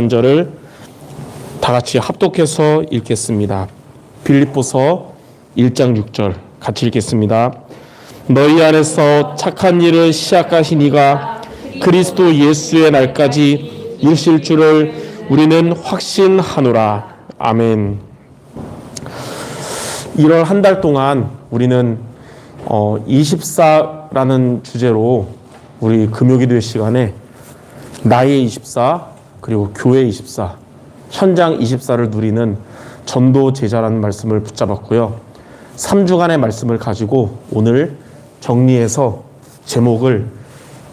절을 다 같이 합독해서 읽겠습니다. 빌립보서 1장 6절 같이 읽겠습니다. 너희 안에서 착한 일을 시작하신 이가 그리스도 예수의 날까지 이르실 줄을 우리는 확신하노라. 아멘. 1월 한 달 동안 우리는 24라는 주제로 우리 금요기도회 시간에 나의 24 그리고 교회 24, 현장 24를 누리는 전도 제자라는 말씀을 붙잡았고요. 3주간의 말씀을 가지고 오늘 정리해서 제목을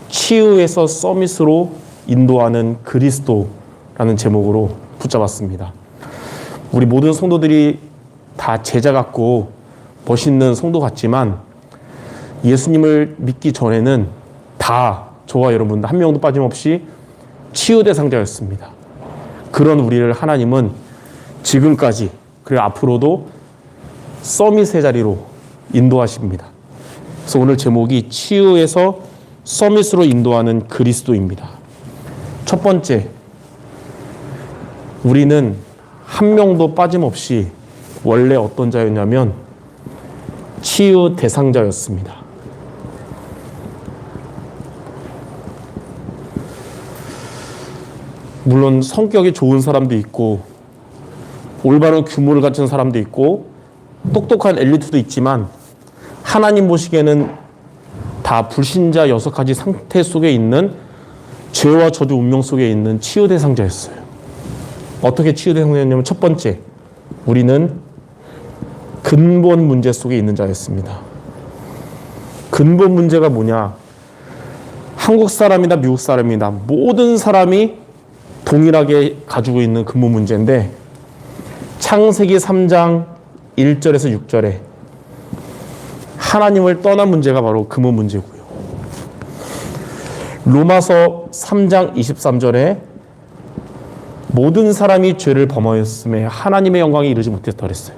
치유에서 서밋으로 인도하는 그리스도라는 제목으로 붙잡았습니다. 우리 모든 성도들이 다 제자 같고 멋있는 성도 같지만 예수님을 믿기 전에는 다 저와 여러분 한 명도 빠짐없이 치유 대상자였습니다. 그런 우리를 하나님은 지금까지 그리고 앞으로도 서밋의 자리로 인도하십니다. 그래서 오늘 제목이 치유에서 서밋으로 인도하는 그리스도입니다. 첫 번째, 우리는 한 명도 빠짐없이 원래 어떤 자였냐면 치유 대상자였습니다. 물론 성격이 좋은 사람도 있고 올바른 규모를 갖춘 사람도 있고 똑똑한 엘리트도 있지만 하나님 보시기에는 다 불신자 6가지 상태 속에 있는 죄와 저주 운명 속에 있는 치유 대상자였어요. 어떻게 치유 대상자였냐면 첫 번째, 우리는 근본 문제 속에 있는 자였습니다. 근본 문제가 뭐냐? 한국 사람이나 미국 사람이나 모든 사람이 동일하게 가지고 있는 근본 문제인데 창세기 3장 1절에서 6절에 하나님을 떠난 문제가 바로 근본 문제고요. 로마서 3장 23절에 모든 사람이 죄를 범하였음에 하나님의 영광에 이르지 못했다 그랬어요.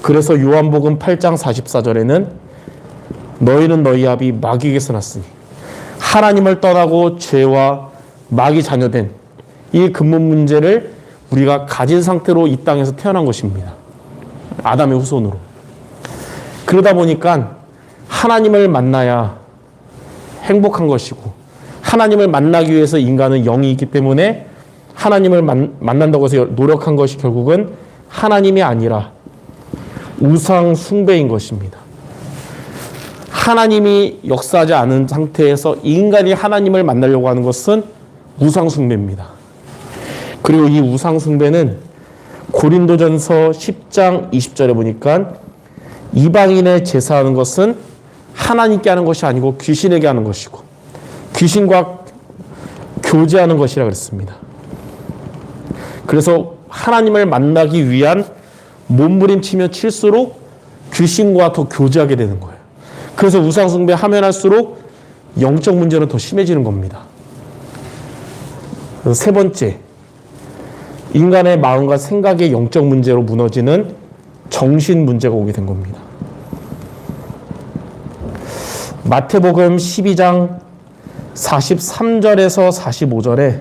그래서 요한복음 8장 44절에는 너희는 너희 아비 마귀에게서 났으니 하나님을 떠나고 죄와 마귀 자녀된 이 근본 문제를 우리가 가진 상태로 이 땅에서 태어난 것입니다. 아담의 후손으로. 그러다 보니까 하나님을 만나야 행복한 것이고 하나님을 만나기 위해서 인간은 영이 있기 때문에 하나님을 만난다고 해서 노력한 것이 결국은 하나님이 아니라 우상 숭배인 것입니다. 하나님이 역사하지 않은 상태에서 인간이 하나님을 만나려고 하는 것은 우상 숭배입니다. 그리고 이 우상 숭배는 고린도전서 10장 20절에 보니까 이방인의 제사하는 것은 하나님께 하는 것이 아니고 귀신에게 하는 것이고 귀신과 교제하는 것이라 그랬습니다. 그래서 하나님을 만나기 위한 몸부림치며 칠수록 귀신과 더 교제하게 되는 거예요. 그래서 우상 숭배 하면 할수록 영적 문제는 더 심해지는 겁니다. 세 번째, 인간의 마음과 생각의 영적 문제로 무너지는 정신 문제가 오게 된 겁니다. 마태복음 12장 43절에서 45절에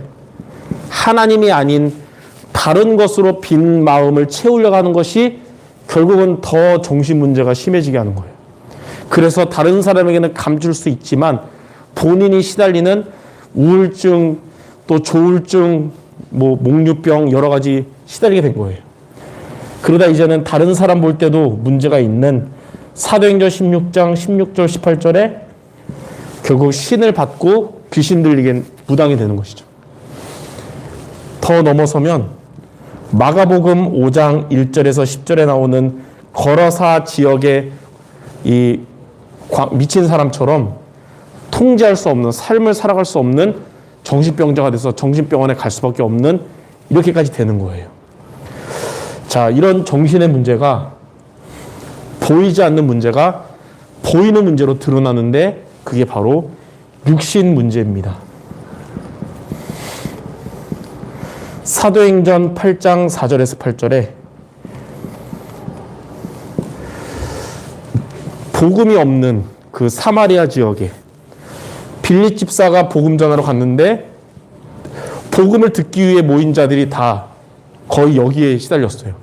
하나님이 아닌 다른 것으로 빈 마음을 채우려고 하는 것이 결국은 더 정신 문제가 심해지게 하는 거예요. 그래서 다른 사람에게는 감출 수 있지만 본인이 시달리는 우울증, 또 조울증, 목류병 여러 가지 시달리게 된 거예요. 그러다 이제는 다른 사람 볼 때도 문제가 있는 사도행전 16장 16절 18절에 결국 신을 받고 귀신 들리게 무당이 되는 것이죠. 더 넘어서면 마가복음 5장 1절에서 10절에 나오는 거라사 지역의 이 미친 사람처럼 통제할 수 없는, 삶을 살아갈 수 없는 정신병자가 돼서 정신병원에 갈 수밖에 없는 이렇게까지 되는 거예요. 자, 이런 정신의 문제가 보이지 않는 문제가 보이는 문제로 드러나는데 그게 바로 육신 문제입니다. 사도행전 8장 4절에서 8절에 복음이 없는 그 사마리아 지역에 빌립 집사가 복음 전하러 갔는데 복음을 듣기 위해 모인 자들이 다 거의 여기에 시달렸어요.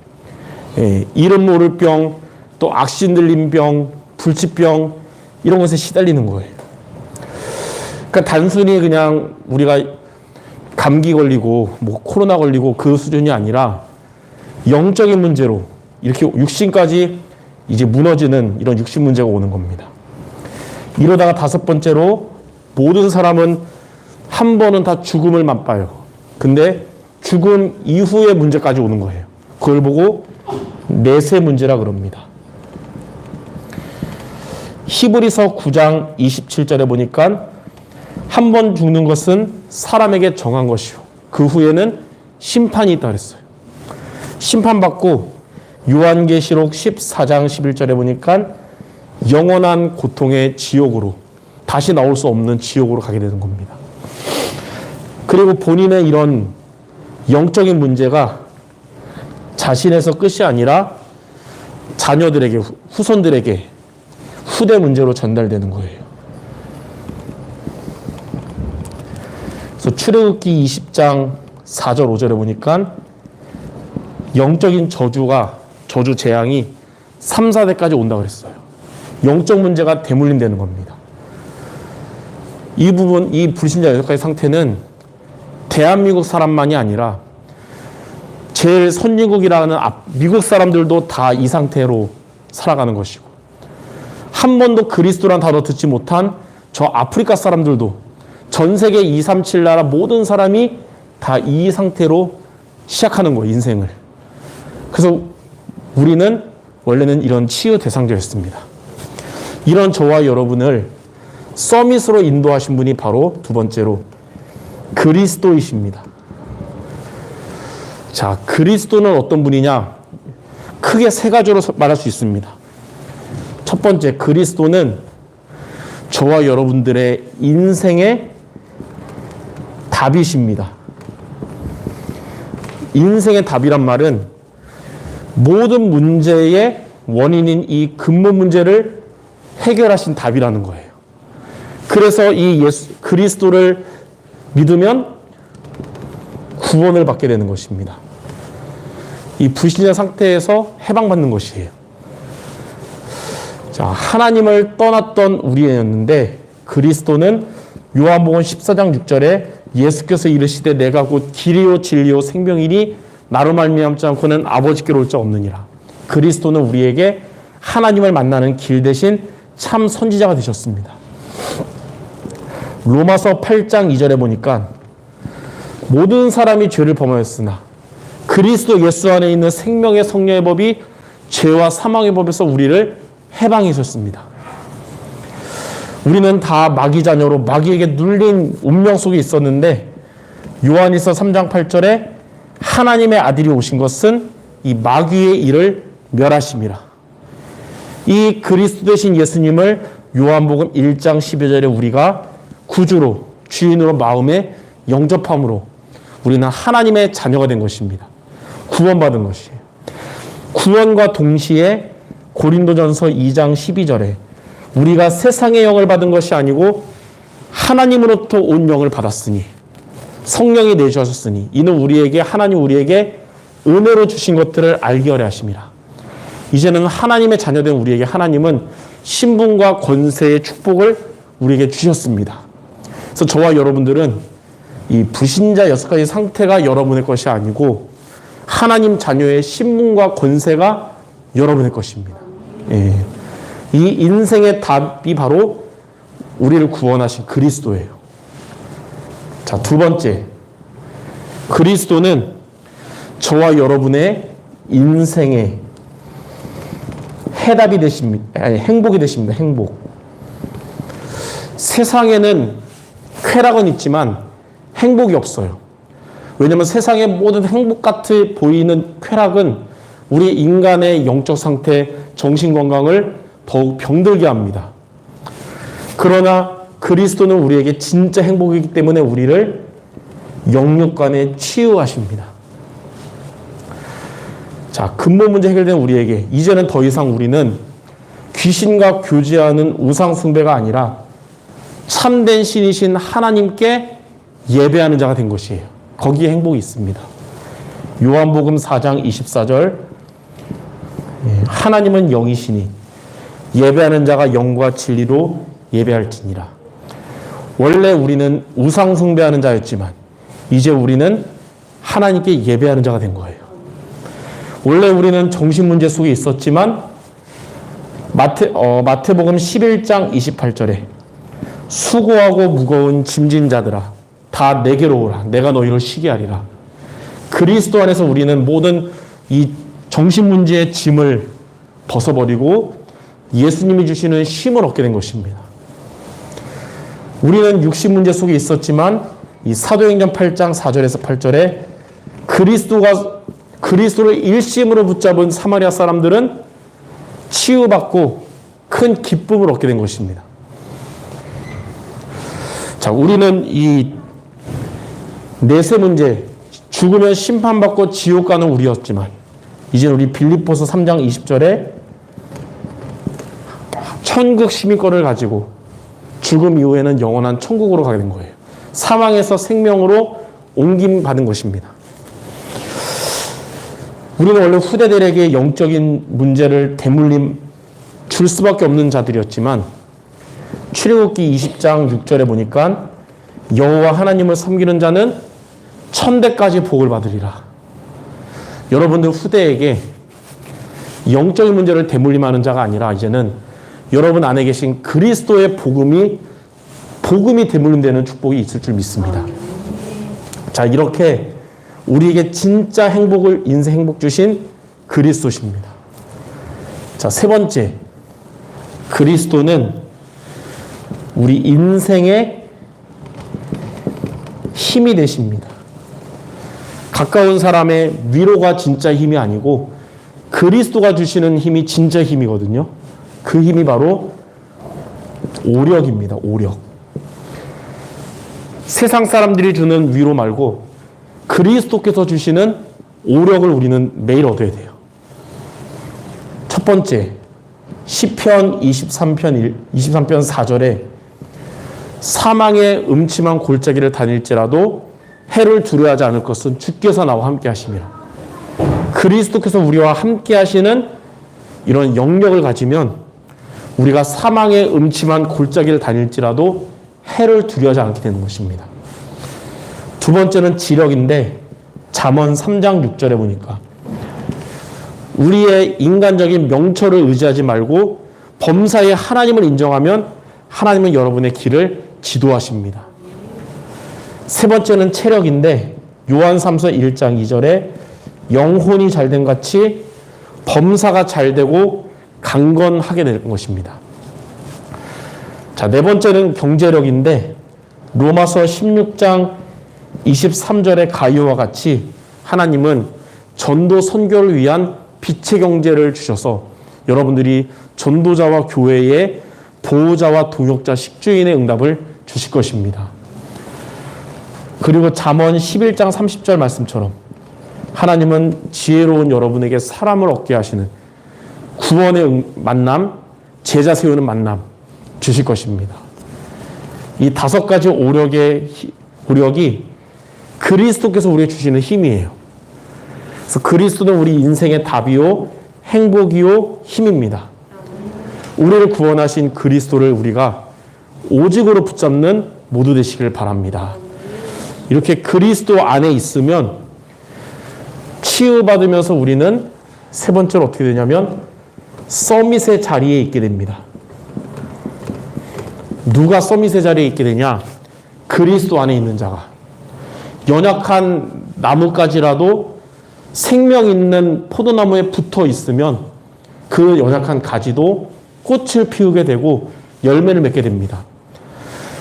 예, 이름 모를 병, 또 악신 들린 병, 불치병 이런 것에 시달리는 거예요. 그러니까 단순히 그냥 우리가 감기 걸리고 뭐 코로나 걸리고 그 수준이 아니라 영적인 문제로 이렇게 육신까지 이제 무너지는 이런 육신 문제가 오는 겁니다. 이러다가 다섯 번째로 모든 사람은 한 번은 다 죽음을 맛봐요. 근데 죽음 이후의 문제까지 오는 거예요. 그걸 보고 내세 문제라 그럽니다. 히브리서 9장 27절에 보니까 한 번 죽는 것은 사람에게 정한 것이요. 그 후에는 심판이 있다 그랬어요. 심판받고 요한계시록 14장 11절에 보니까 영원한 고통의 지옥으로 다시 나올 수 없는 지옥으로 가게 되는 겁니다. 그리고 본인의 이런 영적인 문제가 자신에서 끝이 아니라 자녀들에게, 후손들에게 후대 문제로 전달되는 거예요. 그래서 출애굽기 20장 4절 5절에 보니까 영적인 저주 재앙이 3, 4대까지 온다고 그랬어요. 영적 문제가 대물림되는 겁니다. 이 부분, 이 불신자 6가지 상태는 대한민국 사람만이 아니라 제일 선진국이라는 미국 사람들도 다 이 상태로 살아가는 것이고, 한 번도 그리스도란 단어 듣지 못한 저 아프리카 사람들도 전 세계 237 나라 모든 사람이 다 이 상태로 시작하는 거예요, 인생을. 그래서 우리는 원래는 이런 치유 대상자였습니다. 이런 저와 여러분을 서밋으로 인도하신 분이 바로 두 번째로 그리스도이십니다. 자, 그리스도는 어떤 분이냐? 크게 세 가지로 말할 수 있습니다. 첫 번째, 그리스도는 저와 여러분들의 인생의 답이십니다. 인생의 답이란 말은 모든 문제의 원인인 이 근본 문제를 해결하신 답이라는 거예요. 그래서 이 그리스도를 믿으면 구원을 받게 되는 것입니다. 이 불신자 상태에서 해방받는 것이에요. 자, 하나님을 떠났던 우리였는데 그리스도는 요한복음 14장 6절에 예수께서 이르시되 내가 곧 길이요 진리요 생명이니 나로 말미암지 않고는 아버지께로 올 자 없느니라. 그리스도는 우리에게 하나님을 만나는 길 대신 참 선지자가 되셨습니다. 로마서 8장 2절에 보니까 모든 사람이 죄를 범하였으나 그리스도 예수 안에 있는 생명의 성령의 법이 죄와 사망의 법에서 우리를 해방해 주셨습니다. 우리는 다 마귀 자녀로 마귀에게 눌린 운명 속에 있었는데 요한일서 3장 8절에 하나님의 아들이 오신 것은 이 마귀의 일을 멸하심이라. 이 그리스도 되신 예수님을 요한복음 1장 12절에 우리가 구주로 주인으로 마음에 영접함으로 우리는 하나님의 자녀가 된 것입니다. 구원받은 것이에요. 구원과 동시에 고린도전서 2장 12절에 우리가 세상의 영을 받은 것이 아니고 하나님으로부터 온 영을 받았으니 성령이 내주셨으니 이는 우리에게 하나님 우리에게 은혜로 주신 것들을 알게 하려 하심이라. 이제는 하나님의 자녀된 우리에게 하나님은 신분과 권세의 축복을 우리에게 주셨습니다. 그래서 저와 여러분들은 이 불신자 6가지 상태가 여러분의 것이 아니고 하나님 자녀의 신분과 권세가 여러분의 것입니다. 예. 이 인생의 답이 바로 우리를 구원하신 그리스도예요. 자, 두 번째, 그리스도는 저와 여러분의 인생의 해답이 되십니다. 아니, 행복이 되십니다. 행복. 세상에는 쾌락은 있지만 행복이 없어요. 왜냐하면 세상의 모든 행복 같이 보이는 쾌락은 우리 인간의 영적 상태, 정신 건강을 더욱 병들게 합니다. 그러나 그리스도는 우리에게 진짜 행복이기 때문에 우리를 영육간에 치유하십니다. 자, 근본 문제 해결된 우리에게 이제는 더 이상 우리는 귀신과 교제하는 우상 숭배가 아니라 참된 신이신 하나님께 예배하는 자가 된 것이에요. 거기에 행복이 있습니다. 요한복음 4장 24절 하나님은 영이시니 예배하는 자가 영과 진리로 예배할지니라. 원래 우리는 우상 숭배하는 자였지만 이제 우리는 하나님께 예배하는 자가 된 거예요. 원래 우리는 정신문제 속에 있었지만 마태복음 11장 28절에 수고하고 무거운 짐진 자들아 다 내게로 오라. 내가 너희를 쉬게 하리라. 그리스도 안에서 우리는 모든 이 정신문제의 짐을 벗어버리고 예수님이 주시는 쉼을 얻게 된 것입니다. 우리는 육신 문제 속에 있었지만 이 사도행전 8장 4절에서 8절에 그리스도를 일심으로 붙잡은 사마리아 사람들은 치유받고 큰 기쁨을 얻게 된 것입니다. 자, 우리는 이 내세 문제, 죽으면 심판받고 지옥 가는 우리였지만 이제 우리 빌립보서 3장 20절에 천국 시민권을 가지고 죽음 이후에는 영원한 천국으로 가게 된 거예요. 사망에서 생명으로 옮김 받은 것입니다. 우리는 원래 후대들에게 영적인 문제를 대물림 줄 수밖에 없는 자들이었지만 출애굽기 20장 6절에 보니까 여호와 하나님을 섬기는 자는 천대까지 복을 받으리라. 여러분들 후대에게 영적인 문제를 대물림하는 자가 아니라 이제는 여러분 안에 계신 그리스도의 복음이 대물림되는 축복이 있을 줄 믿습니다. 자, 이렇게 우리에게 진짜 행복을, 인생 행복 주신 그리스도십니다. 자, 세 번째, 그리스도는 우리 인생의 힘이 되십니다. 가까운 사람의 위로가 진짜 힘이 아니고 그리스도가 주시는 힘이 진짜 힘이거든요. 그 힘이 바로 오력입니다. 오력. 세상 사람들이 주는 위로 말고 그리스도께서 주시는 오력을 우리는 매일 얻어야 돼요. 첫 번째, 시편 23편 4절에 사망의 음침한 골짜기를 다닐지라도 해를 두려워하지 않을 것은 주께서 나와 함께 하심이라. 그리스도께서 우리와 함께 하시는 이런 영역을 가지면 우리가 사망의 음침한 골짜기를 다닐지라도 해를 두려워하지 않게 되는 것입니다. 두 번째는 지력인데 잠언 3장 6절에 보니까 우리의 인간적인 명철을 의지하지 말고 범사에 하나님을 인정하면 하나님은 여러분의 길을 지도하십니다. 세 번째는 체력인데 요한 3서 1장 2절에 영혼이 잘된 같이 범사가 잘되고 강건하게 될 것입니다. 자, 네 번째는 경제력인데 로마서 16장 23절의 가이오와 같이 하나님은 전도 선교를 위한 빛의 경제를 주셔서 여러분들이 전도자와 교회의 보호자와 동역자 식주인의 응답을 주실 것입니다. 그리고 잠언 11장 30절 말씀처럼 하나님은 지혜로운 여러분에게 사람을 얻게 하시는 구원의 만남, 제자 세우는 만남 주실 것입니다. 이 다섯 가지 오력이 그리스도께서 우리에게 주시는 힘이에요. 그래서 그리스도는 우리 인생의 답이요, 행복이요, 힘입니다. 우리를 구원하신 그리스도를 우리가 오직으로 붙잡는 모두 되시길 바랍니다. 이렇게 그리스도 안에 있으면 치유받으면서 우리는 세 번째로 어떻게 되냐면 서밋의 자리에 있게 됩니다. 누가 서밋의 자리에 있게 되냐? 그리스도 안에 있는 자가. 연약한 나뭇가지라도 생명 있는 포도나무에 붙어 있으면 그 연약한 가지도 꽃을 피우게 되고 열매를 맺게 됩니다.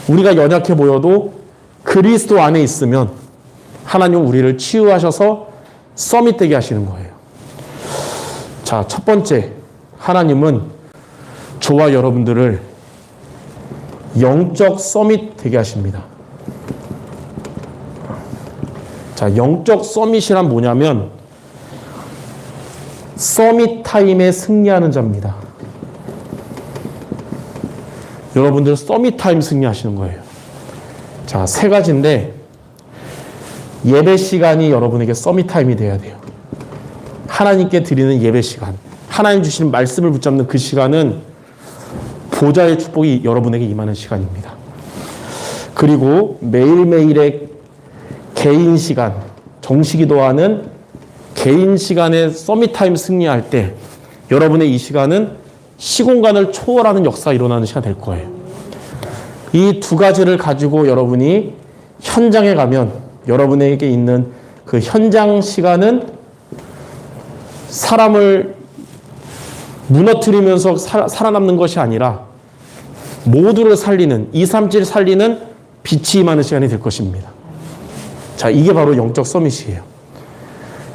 우리가 연약해 보여도 그리스도 안에 있으면 하나님은 우리를 치유하셔서 서밋되게 하시는 거예요. 자, 첫 번째, 하나님은 저와 여러분들을 영적 서밋 되게 하십니다. 자, 영적 서밋이란 뭐냐면 서밋 타임에 승리하는 자입니다. 여러분들 서밋 타임 승리하시는 거예요. 자, 세 가지인데 예배 시간이 여러분에게 서밋타임이 돼야 돼요. 하나님께 드리는 예배 시간, 하나님 주시는 말씀을 붙잡는 그 시간은 보좌의 축복이 여러분에게 임하는 시간입니다. 그리고 매일매일의 개인 시간, 정시기도하는 개인 시간에 서밋타임 승리할 때 여러분의 이 시간은 시공간을 초월하는 역사가 일어나는 시간 될 거예요. 이 두 가지를 가지고 여러분이 현장에 가면 여러분에게 있는 그 현장 시간은 사람을 무너뜨리면서 살아남는 것이 아니라 모두를 살리는, 237 살리는 빛이 임하는 시간이 될 것입니다. 자, 이게 바로 영적 서밋이에요.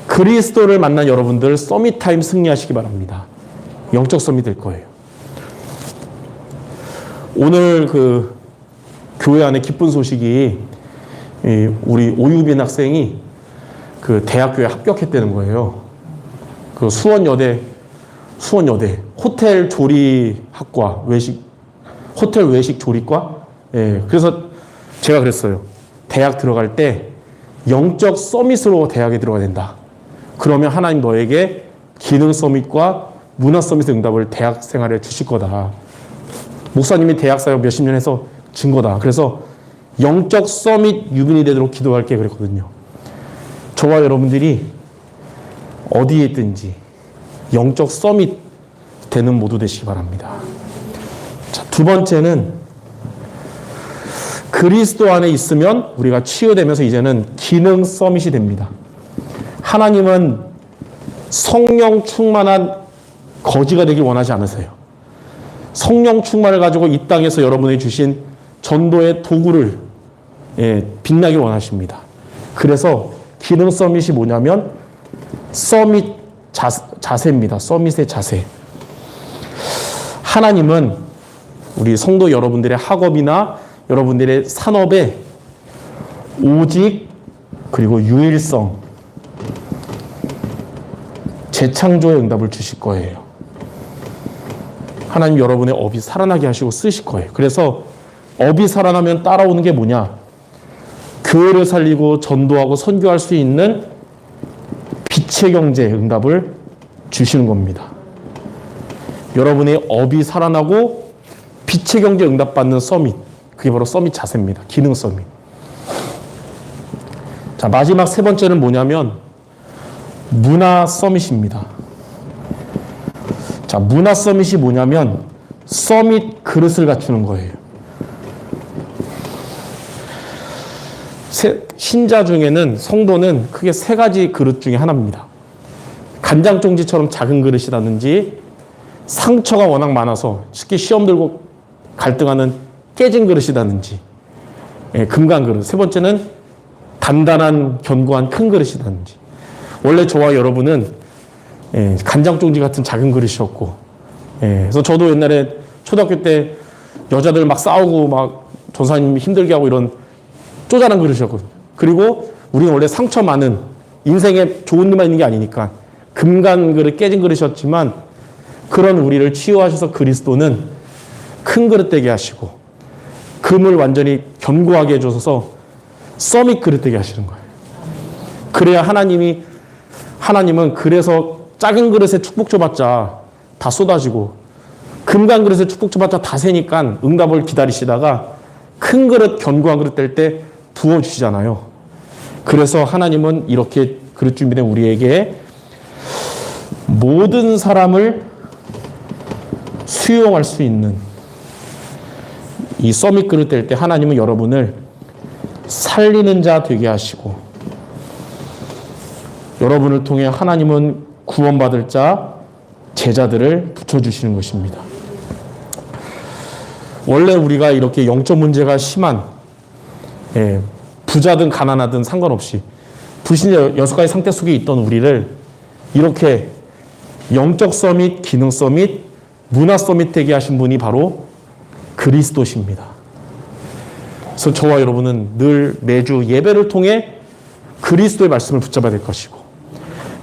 그리스도를 만난 여러분들 서밋 타임 승리하시기 바랍니다. 영적 서밋 될 거예요. 오늘 그 교회 안에 기쁜 소식이 우리 오유빈 학생이 그 대학교에 합격했다는 거예요. 그 수원여대 호텔 조리학과 호텔 외식 조리과. 예, 그래서 제가 그랬어요. 대학 들어갈 때 영적 서밋으로 대학에 들어가야 된다. 그러면 하나님 너에게 기능 서밋과 문화 서밋의 응답을 대학 생활에 주실 거다. 목사님이 대학 사역 몇십 년 해서 준 거다. 그래서 영적 서밋 유빈이 되도록 기도할게 그랬거든요. 저와 여러분들이 어디에 있든지 영적 서밋 되는 모두 되시기 바랍니다. 자, 두 번째는 그리스도 안에 있으면 우리가 치유되면서 이제는 기능 서밋이 됩니다. 하나님은 성령 충만한 거지가 되길 원하지 않으세요. 성령 충만을 가지고 이 땅에서 여러분이 주신 전도의 도구를 빛나길 원하십니다. 그래서 기능 서밋이 뭐냐면 서밋 자세입니다. 서밋의 자세. 하나님은 우리 성도 여러분들의 학업이나 여러분들의 산업에 오직 그리고 유일성, 재창조의 응답을 주실 거예요. 하나님 여러분의 업이 살아나게 하시고 쓰실 거예요. 그래서 업이 살아나면 따라오는 게 뭐냐? 교회를 살리고 전도하고 선교할 수 있는 빛의 경제 응답을 주시는 겁니다. 여러분의 업이 살아나고 빛의 경제 응답받는 서밋, 그게 바로 서밋 자세입니다. 기능 서밋. 자, 마지막 세 번째는 뭐냐면 문화 서밋입니다. 자, 문화 서밋이 뭐냐면 서밋 그릇을 갖추는 거예요. 신자 중에는 성도는 크게 세 가지 그릇 중에 하나입니다. 간장종지처럼 작은 그릇이라든지 상처가 워낙 많아서 쉽게 시험 들고 갈등하는 깨진 그릇이라든지 금강 그릇. 세 번째는 단단한 견고한 큰 그릇이라든지. 원래 저와 여러분은 간장종지 같은 작은 그릇이었고, 그래서 저도 옛날에 초등학교 때 여자들 막 싸우고 막 전사님 힘들게 하고 이런 쪼잔한 그릇이었거든요. 그리고 우리는 원래 상처 많은 인생에 좋은 일만 있는 게 아니니까 금간 그릇 깨진 그릇이었지만 그런 우리를 치유하셔서 그리스도는 큰 그릇 되게 하시고 금을 완전히 견고하게 해줘서 서밋 그릇 되게 하시는 거예요. 그래야 하나님은 그래서 작은 그릇에 축복 줘봤자 다 쏟아지고 금간 그릇에 축복 줘봤자 다 새니까 응답을 기다리시다가 큰 그릇 견고한 그릇 될 때 부어주시잖아요. 그래서 하나님은 이렇게 그릇 준비된 우리에게 모든 사람을 수용할 수 있는 이 서밋 그릇 될 때 하나님은 여러분을 살리는 자 되게 하시고 여러분을 통해 하나님은 구원받을 자, 제자들을 붙여주시는 것입니다. 원래 우리가 이렇게 영적 문제가 심한 부자든 가난하든 상관없이 불신의 6가지 상태 속에 있던 우리를 이렇게 영적 서밋, 기능 서밋, 문화 서밋 되게 하신 분이 바로 그리스도십니다. 그래서 저와 여러분은 늘 매주 예배를 통해 그리스도의 말씀을 붙잡아야 될 것이고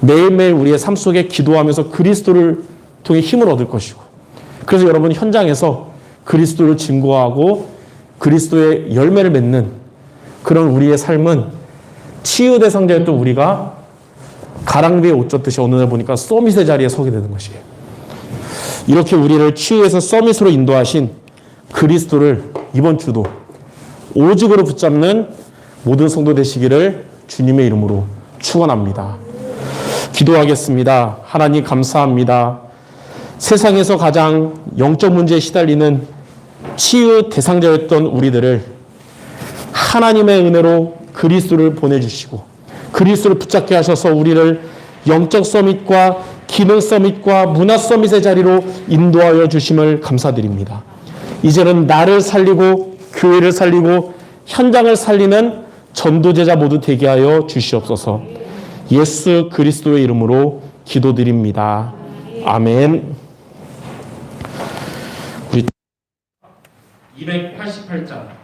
매일매일 우리의 삶 속에 기도하면서 그리스도를 통해 힘을 얻을 것이고 그래서 여러분 현장에서 그리스도를 증거하고 그리스도의 열매를 맺는 그런 우리의 삶은 치유 대상자였던 우리가 가랑비에 옷 젖듯이 어느 날 보니까 서밋의 자리에 서게 되는 것이에요. 이렇게 우리를 치유에서 서밋으로 인도하신 그리스도를 이번 주도 오직으로 붙잡는 모든 성도 되시기를 주님의 이름으로 축원합니다. 기도하겠습니다. 하나님 감사합니다. 세상에서 가장 영적 문제에 시달리는 치유 대상자였던 우리들을 하나님의 은혜로 그리스도를 보내주시고 그리스도를 붙잡게 하셔서 우리를 영적 서밋과 기능 서밋과 문화 서밋의 자리로 인도하여 주심을 감사드립니다. 이제는 나를 살리고 교회를 살리고 현장을 살리는 전도제자 모두 되게 하여 주시옵소서. 예수 그리스도의 이름으로 기도드립니다. 아멘. 우리 288장